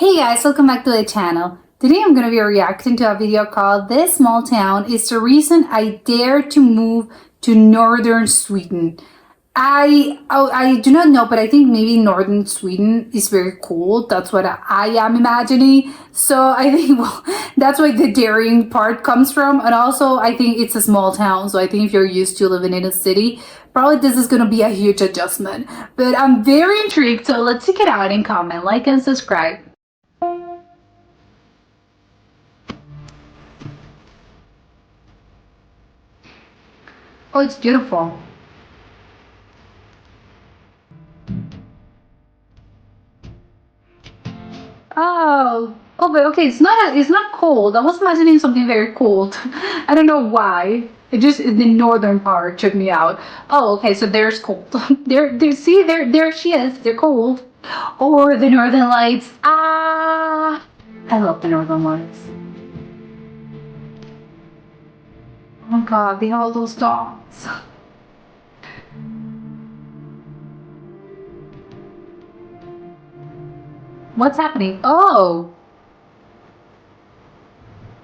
Hey guys, welcome back to the channel. Today I'm going to be reacting to a video called This Small Town is the Reason I Dare to Move to Northern Sweden. I do not know, but I think maybe northern Sweden is very cold. That's what I am imagining. So I think, well, that's where the daring part comes from. And also, I think it's a small town. So I think if you're used to living in a city, probably this is going to be a huge adjustment. But I'm very intrigued. So let's check it out and comment, like, and subscribe. Oh, it's beautiful. Oh, but okay. It's not cold. I was imagining something very cold. I don't know why. It just the northern part took me out. Oh, okay. So there's cold. See, there she is. They're cold. Or the northern lights. Ah, I love the northern lights. Oh my God, they have all those dogs. What's happening? Oh!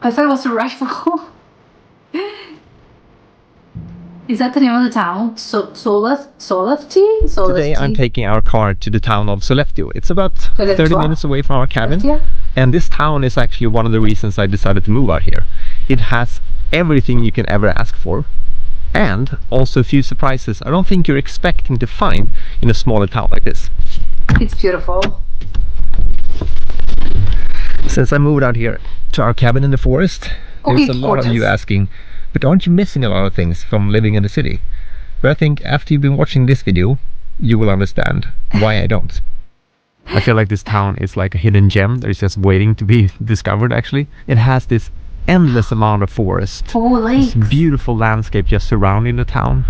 I thought it was a rifle. Is that the name of the town? Sollefteå? Today I'm taking our car to the town of Sollefteå. It's about 30 minutes away from our cabin. Sollefteå? And this town is actually one of the reasons I decided to move out here. It has everything you can ever ask for. And also a few surprises I don't think you're expecting to find in a smaller town like this. It's beautiful. Since I moved out here to our cabin in the forest, there's a lot of you asking, but aren't you missing a lot of things from living in the city? But I think after you've been watching this video, you will understand why I don't. I feel like this town is like a hidden gem that is just waiting to be discovered actually. It has this endless amount of forest. This beautiful landscape just surrounding the town.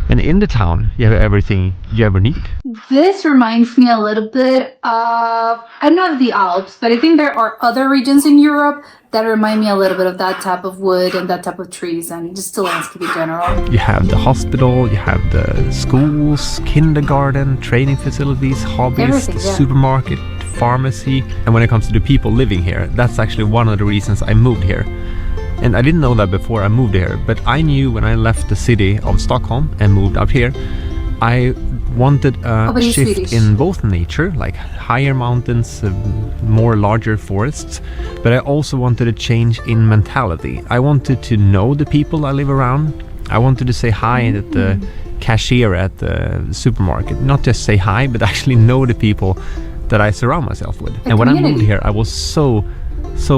And in the town, you have everything you ever need. This reminds me a little bit of, I don't know the Alps, but I think there are other regions in Europe that remind me a little bit of that type of wood and that type of trees and just the landscape in general. You have the hospital, you have the schools, kindergarten, training facilities, hobbies, the supermarket, pharmacy. And when it comes to the people living here, that's actually one of the reasons I moved here. And I didn't know that before I moved here, but I knew when I left the city of Stockholm and moved up here, I wanted a shift in both nature, like higher mountains, more larger forests, but I also wanted a change in mentality. I wanted to know the people I live around. I wanted to say hi at the cashier at the supermarket. Not just say hi, but actually know the people that I surround myself with. And when I moved here, I was so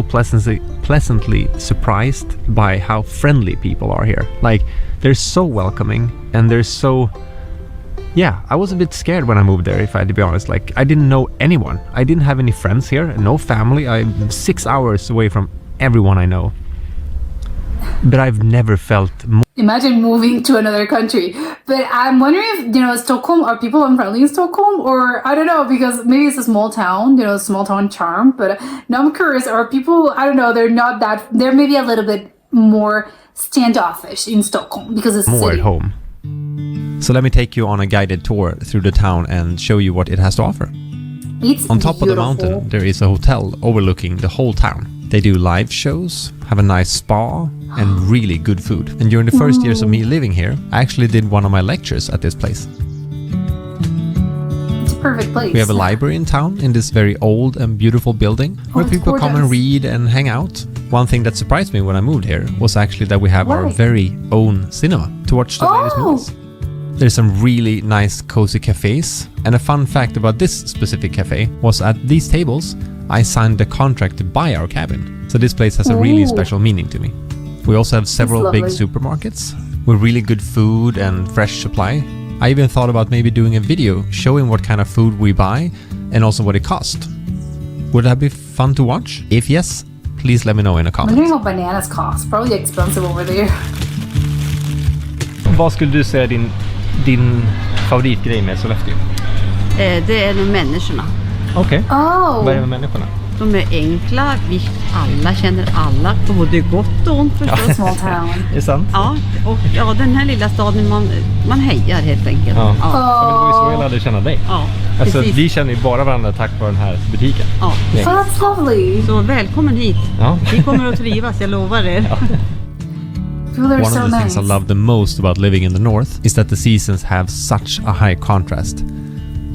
pleasantly surprised by how friendly people are here. Like, they're so welcoming and they're so... Yeah, I was a bit scared when I moved there, if I had to be honest. Like, I didn't know anyone. I didn't have any friends here, no family. I'm 6 hours away from everyone I know. But I've never felt more... Imagine moving to another country. But I'm wondering if, Stockholm, are people unfriendly in Stockholm? Or, I don't know, because maybe it's a small town, small town charm. But now I'm curious, are people, I don't know, they're not that, they're maybe a little bit more standoffish in Stockholm because it's more at home. So let me take you on a guided tour through the town and show you what it has to offer. It's on top of the mountain, there is a hotel overlooking the whole town. They do live shows, have a nice spa, and really good food. And during the first years of me living here, I actually did one of my lectures at this place. It's a perfect place. We have a library in town in this very old and beautiful building where people come and read and hang out. One thing that surprised me when I moved here was actually that we have our very own cinema to watch the latest movies. There's some really nice cozy cafes. And a fun fact about this specific cafe was at these tables, I signed the contract to buy our cabin. So this place has a really special meaning to me. We also have several big supermarkets with really good food and fresh supply. I even thought about maybe doing a video showing what kind of food we buy and also what it costs. Would that be fun to watch? If yes, please let me know in a comment. I'm wondering what bananas cost. Probably expensive over there. Vad skulle du säga din favoritgrej med Sollefteå? Det är de människorna. Okej. Vad är det med människorna? De är enkla, alla känner alla på både gott och ont förstås. Small town. Är det sant? Ja, och den här lilla staden man hejar helt enkelt. Ja. Men det var ju så jag lärde känna dig. Ja. Alltså Precis. vi känner ju bara varandra tack vare den här butiken. Ja. Nej. Oh, that's lovely. Så välkommen hit. Ja. Vi kommer att trivas, jag lovar er. People are One so of the nice. things I love the most about living in the north is that the seasons have such a high contrast.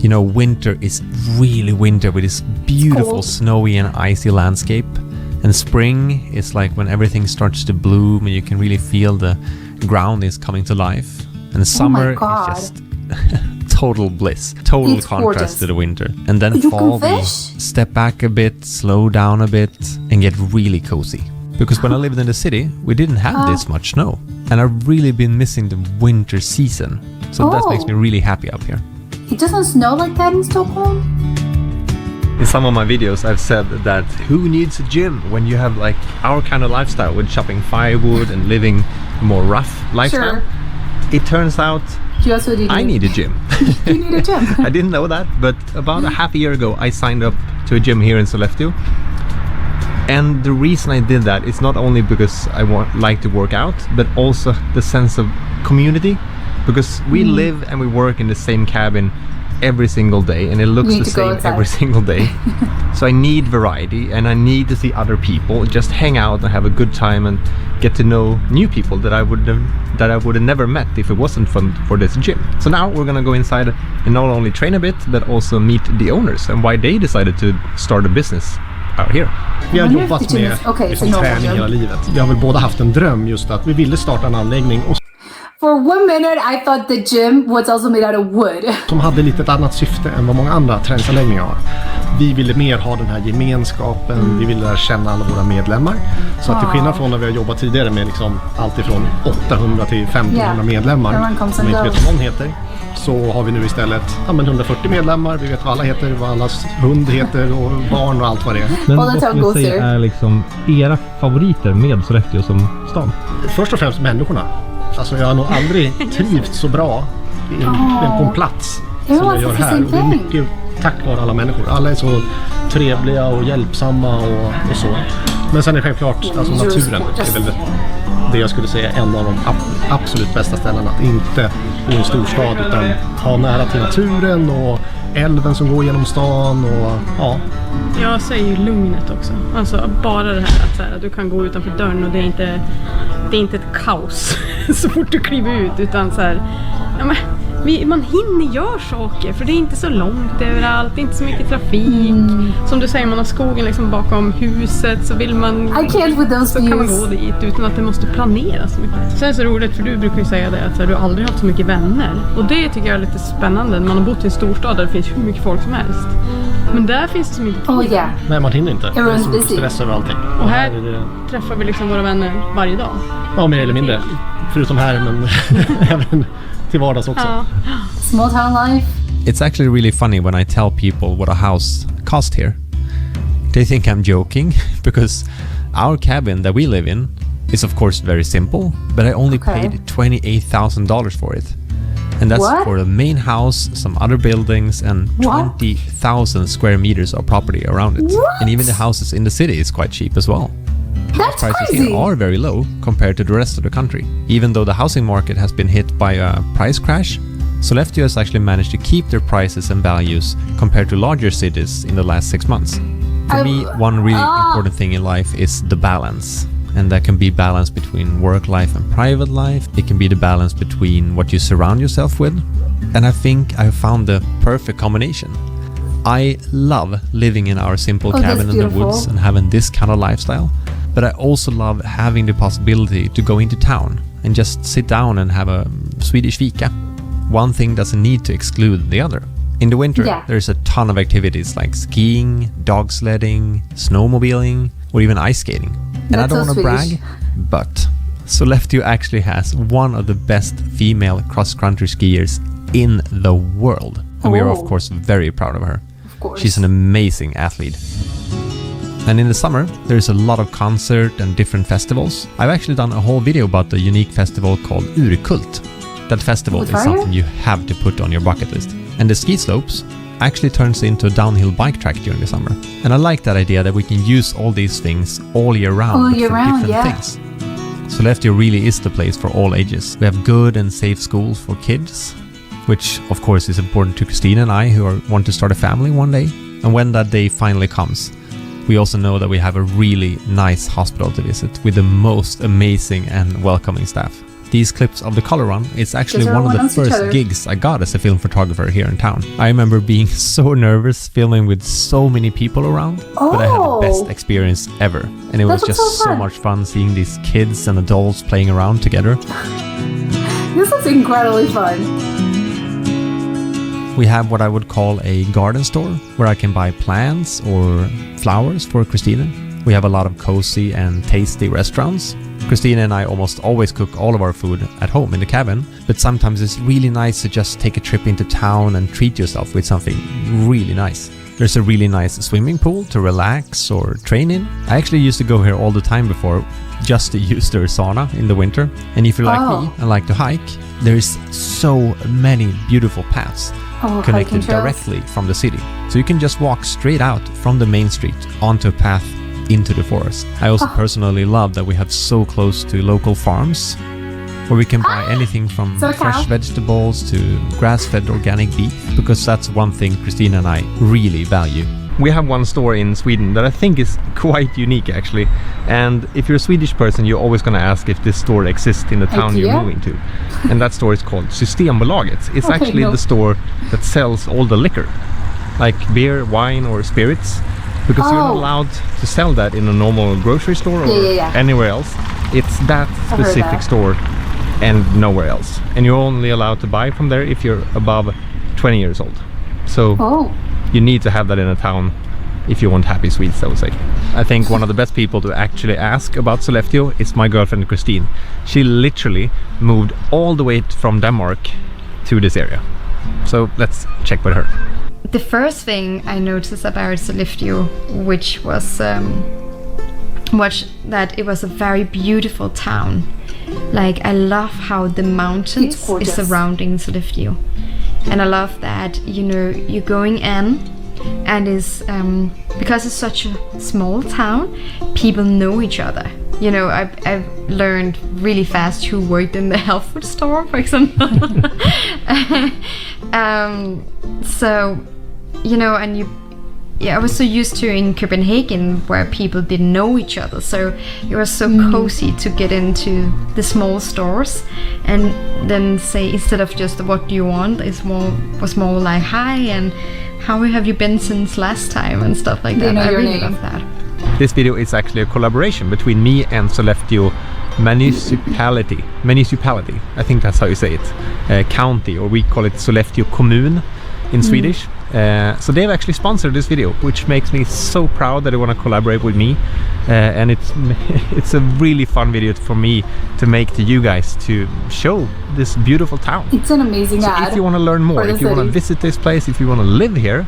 You know, winter is really winter with this beautiful cold. snowy and icy landscape. And spring is like when everything starts to bloom and you can really feel the ground is coming to life. And summer God. is just total bliss, total It's contrast gorgeous. to the winter. And then You fall, can we fish? step back a bit, slow down a bit, and get really cozy. Because when I lived in the city, we didn't have this much snow. And I've really been missing the winter season. So that makes me really happy up here. It doesn't snow like that in Stockholm? In some of my videos I've said that who needs a gym when you have like our kind of lifestyle with chopping firewood and living a more rough lifestyle. Sure. It turns out Just what do you do? I need a gym. You need a gym. I didn't know that, but about a half a year ago I signed up to a gym here in Sollefteå. And the reason I did that is not only because I like to work out, but also the sense of community. Because we live and we work in the same cabin every single day, and it looks You need the to go same outside. every single day. So I need variety, and I need to see other people, just hang out and have a good time and get to know new people that I would have never met if it wasn't for this gym. So now we're gonna go inside and not only train a bit, but also meet the owners and why they decided to start a business out here. Vi har wonder if jobbat the gym med is- okay, liksom so no träning gym. hela livet. Vi har väl båda haft en dröm just att vi ville starta en anläggning och For 1 minute, I thought the gym was also made out of wood. som hade lite ett annat syfte än vad många andra träningsanläggningar har. Vi ville mer ha den här gemenskapen, vi ville lära känna alla våra medlemmar. Så att till skillnad från när vi har jobbat tidigare med liksom allt ifrån 800 till 1500 medlemmar, Everyone comes som and inte vet goes. vad någon heter, så har vi nu istället 140 medlemmar. Vi vet vad alla heter, vad allas hund heter och barn och allt vad det är. Men All the time goes there. är liksom era favoriter med Sollefteå som stan? Först och främst människorna. Alltså jag har nog aldrig trivts så bra på en plats som Everyone jag gör says the här. same Och det är thing. mycket tack vare alla människor. Alla är så trevliga och hjälpsamma och så. Men sen är självklart, alltså naturen är väl det jag skulle säga en av de absolut bästa ställena. Att inte bo i en storstad utan ha nära till naturen och älven som går genom stan och ja. Jag säger ju lugnet också. Alltså bara det här att så här, du kan gå utanför dörren och det är inte ett kaos så fort du kliver ut, utan så här, ja, men, man hinner göra saker för det är inte så långt överallt, det är inte så mycket trafik. Som du säger, man har skogen liksom bakom huset, så vill man I can't with those så kan man views. gå dit utan att det måste planeras så mycket. Sen är det så roligt för du brukar ju säga det att så här, du har aldrig haft så mycket vänner, och det tycker jag är lite spännande när man har bott i en storstad där det finns hur mycket folk som helst. Men där finns det så mycket tid. Oh yeah. Nej, man hinner inte. Det är Everyone's så mycket busy. stress över allting. Och här är det, träffar vi liksom våra vänner varje dag. ja, mer eller mindre. Förutom här, men även till vardags också. Ja. Small town life. It's actually really funny when I tell people what a house cost here. They think I'm joking because our cabin that we live in is of course very simple, but I only Okay. paid $28,000 for it. And that's What? for the main house, some other buildings, and What? 20,000 square meters of property around it. What? And even the houses in the city is quite cheap as well. That's Prices crazy. here are very low compared to the rest of the country. Even though the housing market has been hit by a price crash, Sollefteå has actually managed to keep their prices and values compared to larger cities in the last 6 months. For me, one really important thing in life is the balance. And that can be balance between work life and private life. It can be the balance between what you surround yourself with. And I think I found the perfect combination. I love living in our simple Oh, that's cabin in the beautiful. woods and having this kind of lifestyle. But I also love having the possibility to go into town and just sit down and have a Swedish fika. One thing doesn't need to exclude the other. In the winter, Yeah. there's a ton of activities like skiing, dog sledding, snowmobiling, or even ice skating. And I That's don't so want to Swedish. brag, but Sollefteå actually has one of the best female cross-country skiers in the world. And we are, of Oh. course, very proud of her. Of course. She's an amazing athlete. And in the summer, there's a lot of concert and different festivals. I've actually done a whole video about the unique festival called Urkult. That festival With is fire? something you have to put on your bucket list. And the ski slopes actually turns into a downhill bike track during the summer. And I like that idea that we can use all these things all year round, All but year for round, different yeah. things. Sollefteå really is the place for all ages. We have good and safe schools for kids. which of course is important to Christina and I who want to start a family one day. And when that day finally comes, we also know that we have a really nice hospital to visit with the most amazing and welcoming staff. These clips of the color run, it's actually one of the first gigs I got as a film photographer here in town. I remember being so nervous filming with so many people around, but I had the best experience ever. And it was just so much fun seeing these kids and adults playing around together. This is incredibly fun. We have what I would call a garden store where I can buy plants or flowers for Christina. We have a lot of cozy and tasty restaurants. Christina and I almost always cook all of our food at home in the cabin, but sometimes it's really nice to just take a trip into town and treat yourself with something really nice. There's a really nice swimming pool to relax or train in. I actually used to go here all the time before just to use their sauna in the winter. And if you're like me and like to hike, there's so many beautiful paths connected directly from the city. So you can just walk straight out from the main street onto a path into the forest. I also personally love that we have so close to local farms where we can buy anything from fresh vegetables to grass-fed organic beef, because that's one thing Christina and I really value. We have one store in Sweden that I think is quite unique actually, and if you're a Swedish person you're always going to ask if this store exists in the town you're moving to, and that store is called Systembolaget. It's actually the store that sells all the liquor, like beer, wine or spirits, because you're not allowed to sell that in a normal grocery store or anywhere else. It's that specific store and nowhere else, and you're only allowed to buy from there if you're above 20 years old. So you need to have that in a town if you want happy Swedes, I would say. I think one of the best people to actually ask about Sollefteå is my girlfriend Christine. She literally moved all the way from Denmark to this area. So let's check with her. The first thing I noticed about Sollefteå, which was that it was a very beautiful town. Like, I love how the mountains is surrounding Sollefteå, and I love that, you know, you're going in and is because it's such a small town, people know each other. You know, I've learned really fast who worked in the health food store, for example. So, you know, and I was so used to in Copenhagen where people didn't know each other, so it was so cozy to get into the small stores and then say, instead of just what do you want, was more like hi and how have you been since last time and stuff like that. I really love that. This video is actually a collaboration between me and Sollefteå municipality. I think that's how you say it. County, or we call it Sollefteå kommun in Swedish. So they've actually sponsored this video, which makes me so proud that they want to collaborate with me, and it's a really fun video for me to make to you guys to show this beautiful town. It's an amazing ad. If you want to learn more, if you want to visit this place, if you want to live here,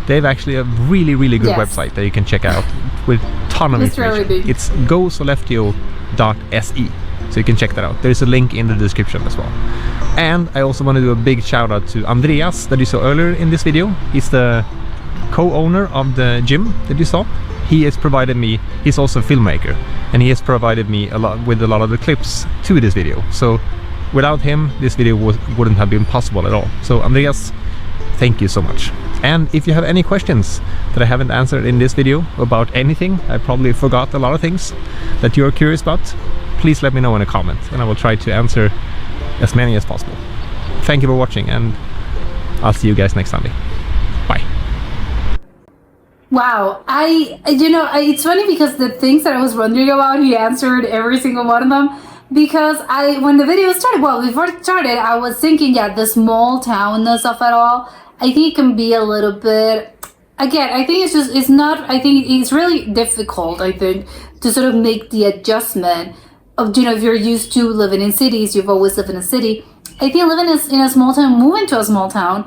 they've actually a really good website that you can check out with a ton of information. Really it's gosollefteå.se, so you can check that out. There's a link in the description as well. And I also want to do a big shout out to Andreas that you saw earlier in this video. He's the co-owner of the gym that you saw. He has provided me, he's also a filmmaker, and he has provided me with a lot of the clips to this video. So without him, this video wouldn't have been possible at all. So Andreas, thank you so much. And if you have any questions that I haven't answered in this video about anything, I probably forgot a lot of things that you're curious about, please let me know in a comment and I will try to answer as many as possible. Thank you for watching, and I'll see you guys next Sunday. Bye. Wow, it's funny because the things that I was wondering about, he answered every single one of them. Because when the video started, before it started, I was thinking, the small townness of it all, I think it can be a little bit, again, I think it's really difficult, I think, to sort of make the adjustment of, if you're used to living in cities, you've always lived in a city. I think living in a small town, moving to a small town,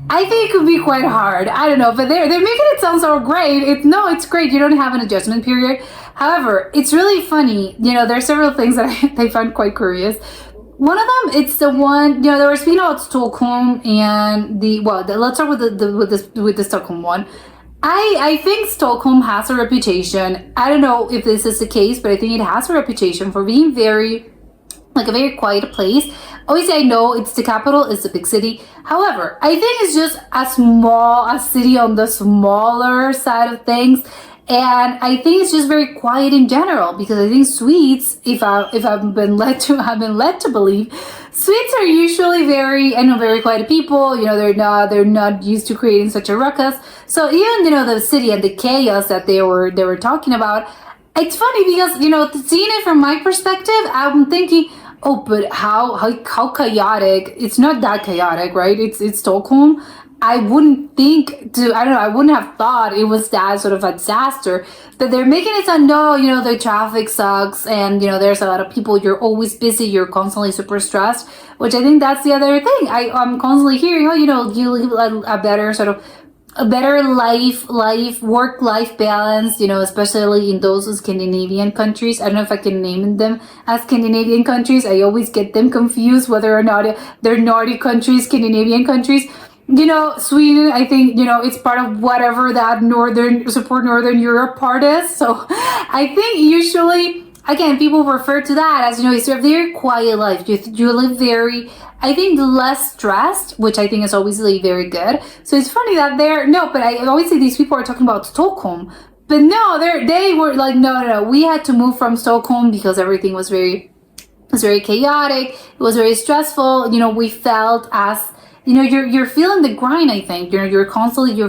I think it could be quite hard. I don't know, but they're making it sound so great. It's great. You don't have an adjustment period. However, it's really funny. There are several things that I find quite curious. One of them, it's the one, they were speaking about Stockholm and let's start with the Stockholm one. I think Stockholm has a reputation. I don't know if this is the case, but I think it has a reputation for being a very quiet place. obviously I know it's the capital, it's a big city. However, I think it's just a city on the smaller side of things. And I think it's just very quiet in general, because I think Swedes, if I've been led to believe, Swedes are usually very quiet people. You know, they're not used to creating such a ruckus. So even, you know, the city and the chaos that they were talking about, it's funny because, you know, seeing it from my perspective, I'm thinking, oh, but how chaotic? It's not that chaotic, right? It's Stockholm. I wouldn't I wouldn't have thought it was that sort of a disaster. But they're making it sound, no, you know, the traffic sucks, and, you know, there's a lot of people, you're always busy, you're constantly super stressed, which I think that's the other thing. I'm constantly hearing, oh, you know, you live a better work-life balance, you know, especially in those Scandinavian countries. I don't know if I can name them as Scandinavian countries. I always get them confused whether or not they're Nordic countries, Scandinavian countries. You know, Sweden, I think, you know, it's part of whatever that Northern Europe part is. So I think usually, again, people refer to that as, you know, it's a very quiet life. You live very, I think, less stressed, which I think is obviously very good. So it's funny that but I always say these people are talking about Stockholm. But no, they were like, no, we had to move from Stockholm because everything was very chaotic. It was very stressful. You know, we felt as, you know, you're feeling the grind, I think. You know, you're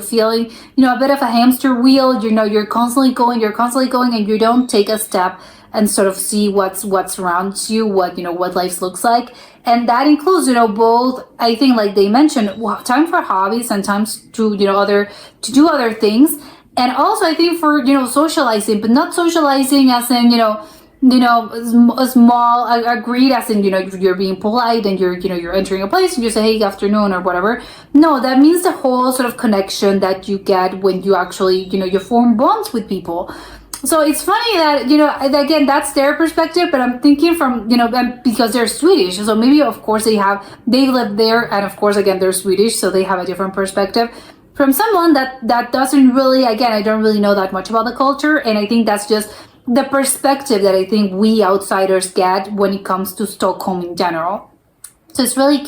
feeling, you know, a bit of a hamster wheel. You know, you're constantly going, and you don't take a step and sort of see what's around you, what life looks like. And that includes, you know, both, I think, like they mentioned, time for hobbies and times to, you know, to do other things. And also, I think, for, you know, socializing, but not socializing as in, a small, agreed as in, you know, you're being polite and you're entering a place and you say, hey, afternoon or whatever. No, that means the whole sort of connection that you get when you actually, you know, you form bonds with people. So it's funny that, you know, again, that's their perspective, but I'm thinking from, you know, because they're Swedish. So maybe, of course, they lived there. And of course, again, they're Swedish, so they have a different perspective. From someone that doesn't really, again, I don't really know that much about the culture. And I think that's just the perspective that I think we outsiders get when it comes to Stockholm in general. So it's really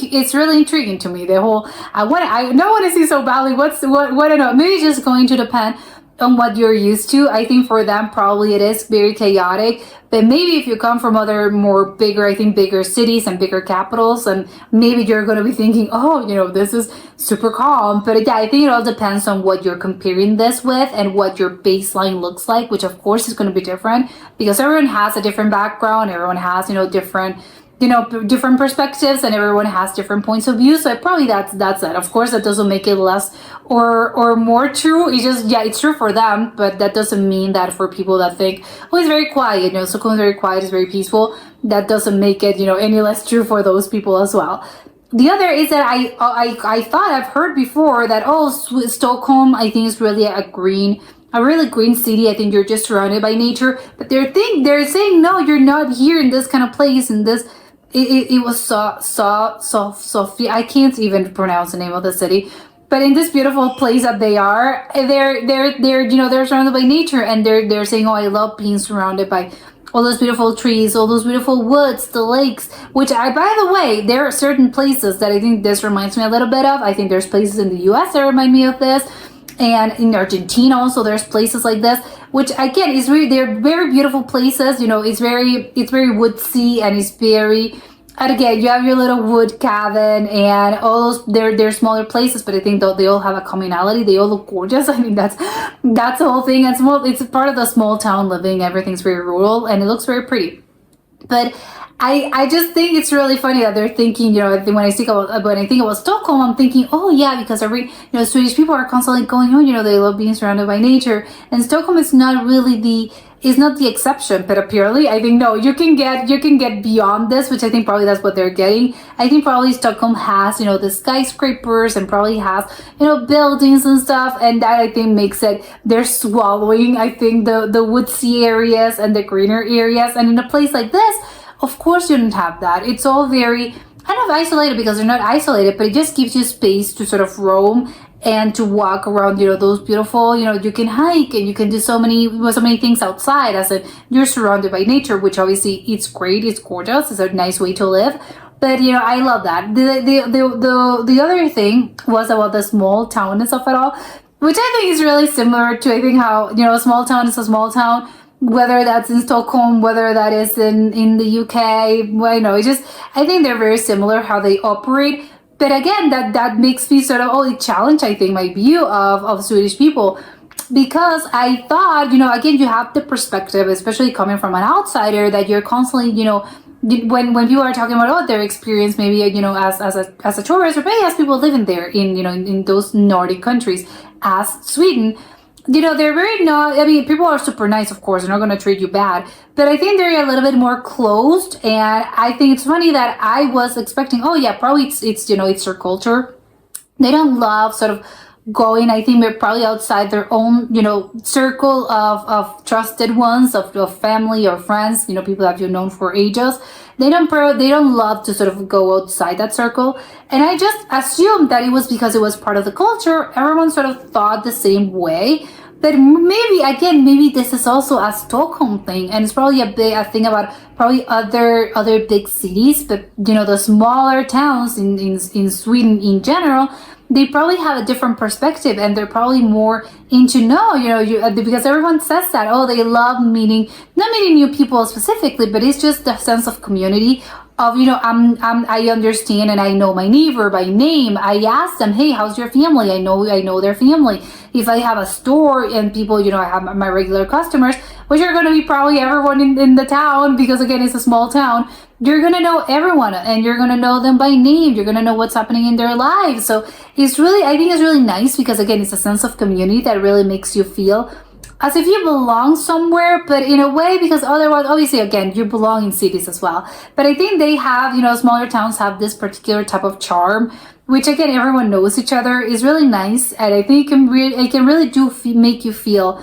intriguing to me. The whole, I don't want to see so badly. What I know. Maybe it's just going to depend on what you're used to. I think for them probably it is very chaotic, but maybe if you come from other bigger cities and bigger capitals, and maybe you're going to be thinking, oh, you know, this is super calm. But yeah, I think it all depends on what you're comparing this with and what your baseline looks like, which of course is going to be different because everyone has a different background, everyone has, you know, different perspectives, and everyone has different points of view. So probably that's it. Of course, that doesn't make it less or more true. It's just, yeah, it's true for them, but that doesn't mean that for people that think, oh, it's very quiet, you know, Stockholm is very quiet, it's very peaceful, that doesn't make it, you know, any less true for those people as well. The other is that I thought I've heard before that, oh, Stockholm, I think, is really a really green city. I think you're just surrounded by nature, but they're saying, no, you're not here in this kind of place, in this. It was Sofia. I can't even pronounce the name of the city, but in this beautiful place that they are, they're you know, they're surrounded by nature, and they're saying, oh, I love being surrounded by all those beautiful trees, all those beautiful woods, the lakes. Which by the way, there are certain places that I think this reminds me a little bit of. I think there's places in the U.S. that remind me of this. And in Argentina also there's places like this, which again is they're very beautiful places. You know, it's very woodsy, and it's very, and again, you have your little wood cabin and all those, they're smaller places, but I think they all have a commonality. They all look gorgeous. I mean, that's the whole thing. It's part of the small town living. Everything's very rural and it looks very pretty. But I just think it's really funny that they're thinking, you know, when I think about Stockholm, I'm thinking, oh yeah, because Swedish people are constantly going, oh, you know, they love being surrounded by nature, and Stockholm is not the exception. But apparently, I think no, you can get beyond this, which I think probably that's what they're getting. I think probably Stockholm has, you know, the skyscrapers and probably has, you know, buildings and stuff, and that I think makes it, they're swallowing, I think, the woodsy areas and the greener areas, and in a place like this, of course you don't have that. It's all very kind of isolated, because they're not isolated, but it just gives you space to sort of roam and to walk around, you know, those beautiful, you know, you can hike and you can do so many things outside, as if you're surrounded by nature, which obviously it's great, it's gorgeous, it's a nice way to live. But I love that. The other thing was about the small townness of it all, which I think is really similar to I think how a small town is a small town, whether that's in Stockholm, whether that is in the UK. Well, I think they're very similar how they operate. But again, that makes me sort of challenge I think my view of Swedish people. Because I thought, again, you have the perspective, especially coming from an outsider, that you're constantly, when people are talking about their experience, maybe as a tourist or maybe as people living there in those Nordic countries, as Sweden, they're very not. I mean, people are super nice, of course. They're not going to treat you bad, but I think they're a little bit more closed. And I think it's funny that I was expecting, probably it's their culture. They don't love sort of going, I think they're probably outside their own, circle of trusted ones, of family or friends, people that you've known for ages. They don't love to sort of go outside that circle. And I just assumed that it was because it was part of the culture. Everyone sort of thought the same way. But maybe this is also a Stockholm thing, and it's probably a thing about probably other big cities. But the smaller towns in Sweden in general, they probably have a different perspective, and they're probably more into because everyone says that they love not meeting new people specifically, but it's just the sense of community of I understand and I know my neighbor by name. I ask them, hey, how's your family? I know their family. If I have a store and people, I have my regular customers, which are going to be probably everyone in the town, because again, it's a small town. You're going to know everyone, and you're going to know them by name. You're going to know what's happening in their lives. So I think it's really nice, because again, it's a sense of community that really makes you feel as if you belong somewhere, but in a way, because otherwise, obviously, again, you belong in cities as well. But I think they have, smaller towns have this particular type of charm, which again, everyone knows each other, is really nice. And I think it can really make you feel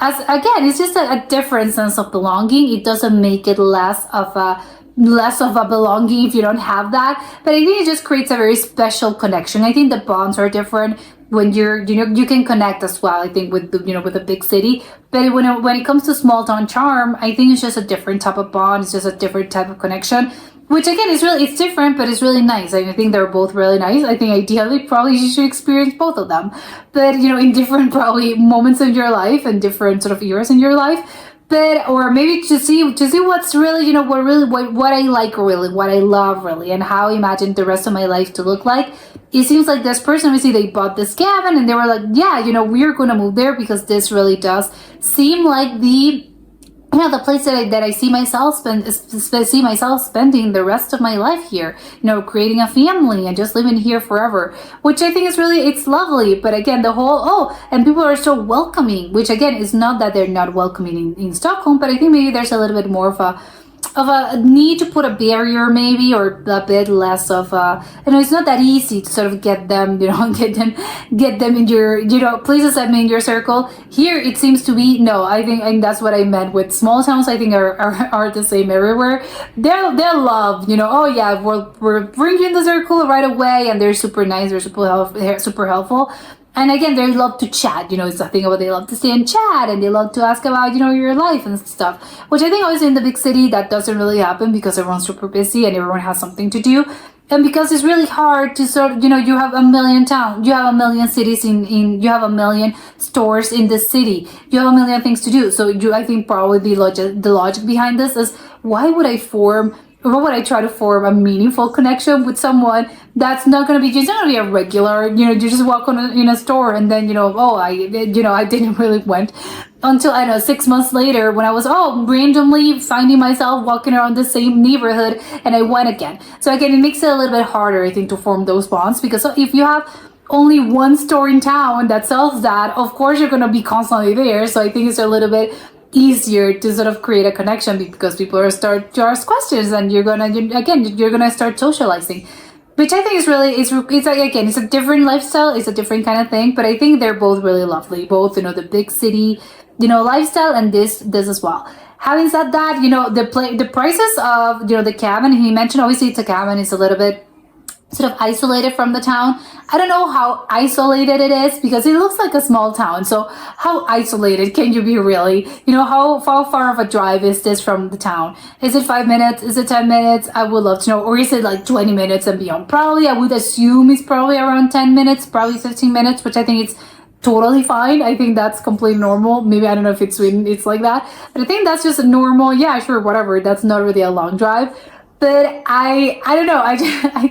as, again, it's just a different sense of belonging. It doesn't make it less of a belonging if you don't have that, but I think it just creates a very special connection. I think the bonds are different when you can connect as well, I think, with with a big city. But when it comes to small town charm, I think it's just a different type of bond. It's just a different type of connection, which again it's different, but it's really nice. I think they're both really nice. I think ideally probably you should experience both of them, but in different probably moments in your life and different sort of eras in your life. But, or maybe to see what's really, what I like really, what I love really, and how I imagine the rest of my life to look like. It seems like this person, obviously, they bought this cabin and they were like, yeah, we're going to move there because this really does seem like the place that I see myself spending the rest of my life here, creating a family and just living here forever, which I think is really, it's lovely. But again, the whole, and people are so welcoming, which again is not that they're not welcoming in Stockholm, but I think maybe there's a little bit more of a need to put a barrier maybe, or a bit less of it's not that easy to sort of get them, get them in your, places that in your circle. Here it seems to be, I think that's what I meant with small towns. I think are the same everywhere. They'll love, we're bringing in the circle right away, and they're super nice, they're super helpful. And again, they love to chat, it's a thing about they love to stay and chat, and they love to ask about, your life and stuff, which I think always in the big city, that doesn't really happen because everyone's super busy and everyone has something to do. And because it's really hard to sort of, you have a million towns, you have a million cities you have a million stores in the city, you have a million things to do. So I think probably the logic behind this is, why would I try to form a meaningful connection with someone that's not going to be, it's not going to be a regular, you just walk in a store and then, I didn't really went until, 6 months later when I was, randomly finding myself walking around the same neighborhood, and I went again. So again, it makes it a little bit harder, I think, to form those bonds, because if you have only one store in town that sells that, of course you're going to be constantly there. So I think it's a little bit easier to sort of create a connection, because people are start to ask questions, and you're gonna start socializing, which I think is really, it's a different lifestyle, it's a different kind of thing. But I think they're both really lovely, both the big city lifestyle, and this as well. Having said that, the prices of the cabin, he mentioned, obviously it's a cabin, it's a little bit sort of isolated from the town. I don't know how isolated it is because it looks like a small town. So how isolated can you be really? You know, how far of a drive is this from the town? Is it 5 minutes? Is it 10 minutes? I would love to know. Or is it like 20 minutes and beyond? Probably, I would assume it's probably around 10 minutes, probably 15 minutes, which I think it's totally fine. I think that's completely normal. Maybe, I don't know if it's Sweden, it's like that. But I think that's just a normal, yeah, sure, whatever. That's not really a long drive. But I don't know. I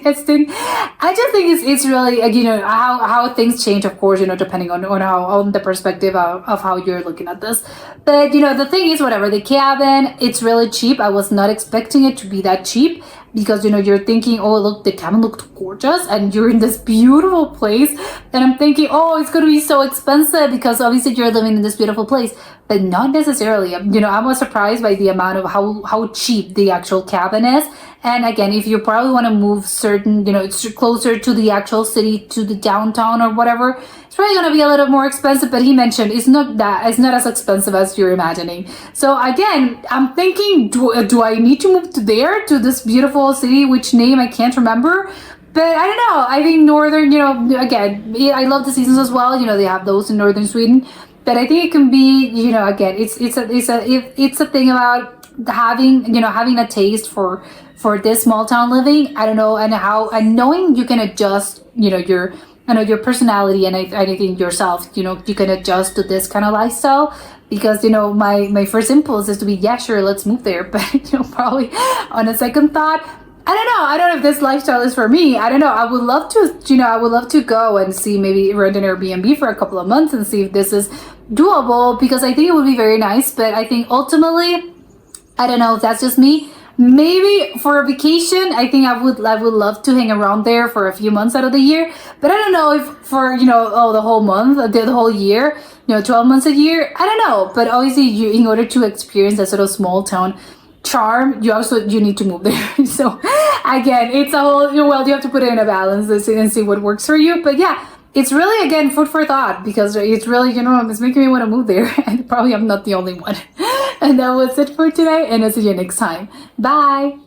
just think it's really, you know, how things change, of course, you know, depending on the perspective of how you're looking at this. But, you know, the thing is, whatever, the cabin, it's really cheap. I was not expecting it to be that cheap because, you know, you're thinking, oh, look, the cabin looked gorgeous and you're in this beautiful place. And I'm thinking, oh, it's going to be so expensive because obviously you're living in this beautiful place. But not necessarily. You know, I was surprised by the amount of how cheap the actual cabin is. And again, if you probably want to move certain, you know, it's closer to the actual city, to the downtown or whatever, it's probably going to be a little more expensive. But he mentioned it's not as expensive as you're imagining. So again, I'm thinking, do I need to move to this beautiful city, which name I can't remember? But I don't know. I think northern, you know, again, I love the seasons as well. You know, they have those in northern Sweden. But I think it can be, you know, again, it's a thing about having a taste for this small town living. I don't know, and knowing you can adjust, you know, your personality and I think yourself, you know, you can adjust to this kind of lifestyle. Because, you know, my first impulse is to be, yeah, sure, let's move there. But, you know, probably on a second thought, I don't know if this lifestyle is for me. I don't know. I would love to go and see, maybe rent an Airbnb for a couple of months and see if this is doable, because I think it would be very nice. But I think ultimately, I don't know if that's just me. Maybe for a vacation, I think I would love to hang around there for a few months out of the year. But I don't know if for, you know, the whole month, the whole year, you know, 12 months a year. I don't know. But obviously, in order to experience that sort of small town charm, you need to move there. So again, it's a whole, you have to put it in a balance and see what works for you. But yeah, it's really, again, food for thought, because it's really, you know, it's making me want to move there. And probably I'm not the only one. And that was it for today, and I'll see you next time. Bye.